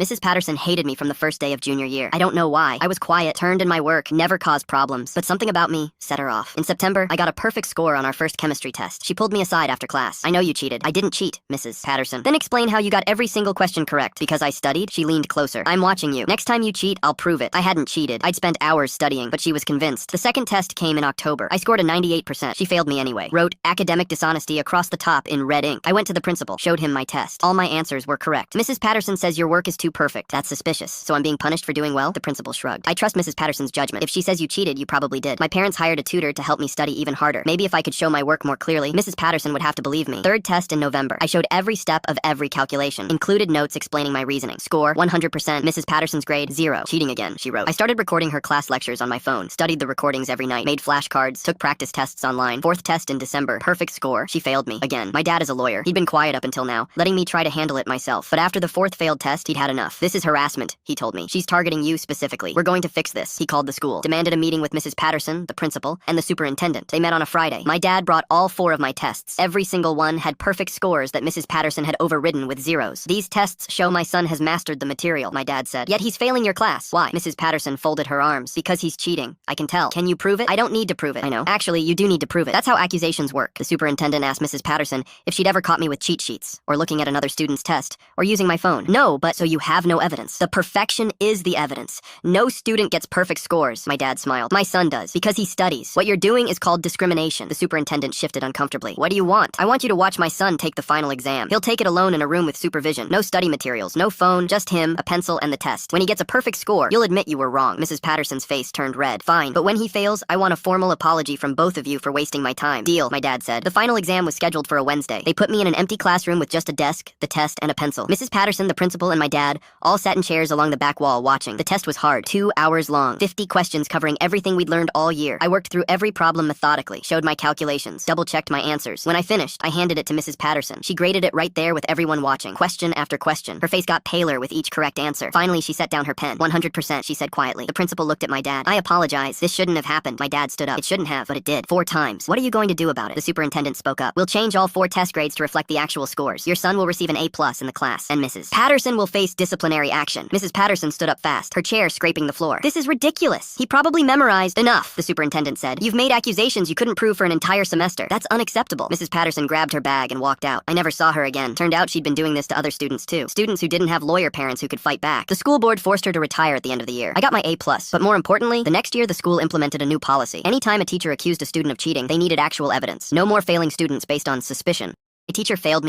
Mrs. Patterson hated me from the first day of junior year. I don't know why. I was quiet, turned in my work, never caused problems. But something about me set her off. In September, I got a perfect score on our first chemistry test. She pulled me aside after class. "I know you cheated." "I didn't cheat, Mrs. Patterson." "Then explain how you got every single question correct." "Because I studied." She leaned closer. "I'm watching you. Next time you cheat, I'll prove it." I hadn't cheated. I'd spent hours studying, but she was convinced. The second test came in October. I scored a 98%. She failed me anyway. Wrote academic dishonesty across the top in red ink. I went to the principal, showed him my test. All my answers were correct. "Mrs. Patterson says your work is too perfect." "That's suspicious. So I'm being punished for doing well?" The principal shrugged. "I trust Mrs. Patterson's judgment. If she says you cheated, you probably did. My parents hired a tutor to help me study even harder. Maybe if I could show my work more clearly, Mrs. Patterson would have to believe me." Third test in November. I showed every step of every calculation. Included notes explaining my reasoning. Score, 100%. Mrs. Patterson's grade, 0. "Cheating again," she wrote. I started recording her class lectures on my phone. Studied the recordings every night. Made flashcards. Took practice tests online. Fourth test in December. Perfect score. She failed me. Again. My dad is a lawyer. He'd been quiet up until now, letting me try to handle it myself. But after the fourth failed test, he'd had enough. "This is harassment," he told me. "She's targeting you specifically. We're going to fix this." He called the school. Demanded a meeting with Mrs. Patterson, the principal, and the superintendent. They met on a Friday. My dad brought all 4 of my tests. Every single one had perfect scores that Mrs. Patterson had overridden with zeros. "These tests show my son has mastered the material," my dad said. "Yet he's failing your class." "Why?" Mrs. Patterson folded her arms. "Because he's cheating. I can tell." "Can you prove it?" "I don't need to prove it." "I know. Actually, you do need to prove it. That's how accusations work." The superintendent asked Mrs. Patterson if she'd ever caught me with cheat sheets, or looking at another student's test, or using my phone. "No, but so you have no evidence." "The perfection is the evidence. No student gets perfect scores," my dad smiled. "My son does, because he studies. What you're doing is called discrimination." The superintendent shifted uncomfortably. "What do you want?" "I want you to watch my son take the final exam. He'll take it alone in a room with supervision. No study materials, no phone, just him, a pencil, and the test. When he gets a perfect score, you'll admit you were wrong." Mrs. Patterson's face turned red. "Fine, but when he fails, I want a formal apology from both of you for wasting my time." "Deal," my dad said. The final exam was scheduled for a Wednesday. They put me in an empty classroom with just a desk, the test, and a pencil. Mrs. Patterson, the principal, and my dad all sat in chairs along the back wall watching. The test was hard, 2 hours long, 50 questions covering everything we'd learned all year. I worked through every problem methodically, showed my calculations, double-checked my answers. When I finished, I handed it to Mrs. Patterson. She graded it right there with everyone watching, question after question. Her face got paler with each correct answer. Finally, she set down her pen. 100%, she said quietly. The principal looked at my dad. "I apologize. This shouldn't have happened." My dad stood up. "It shouldn't have, but it did. 4 times. What are you going to do about it?" The superintendent spoke up. "We'll change all 4 test grades to reflect the actual scores. Your son will receive an A+ in the class, and Mrs. Patterson will face disciplinary action." Mrs. Patterson stood up fast, her chair scraping the floor. "This is ridiculous. He probably memorized." "Enough," the superintendent said. "You've made accusations you couldn't prove for an entire semester. That's unacceptable." Mrs. Patterson grabbed her bag and walked out. I never saw her again. Turned out she'd been doing this to other students too. Students who didn't have lawyer parents who could fight back. The school board forced her to retire at the end of the year. I got my A+, but more importantly, the next year the school implemented a new policy. Anytime a teacher accused a student of cheating, they needed actual evidence. No more failing students based on suspicion. A teacher failed me.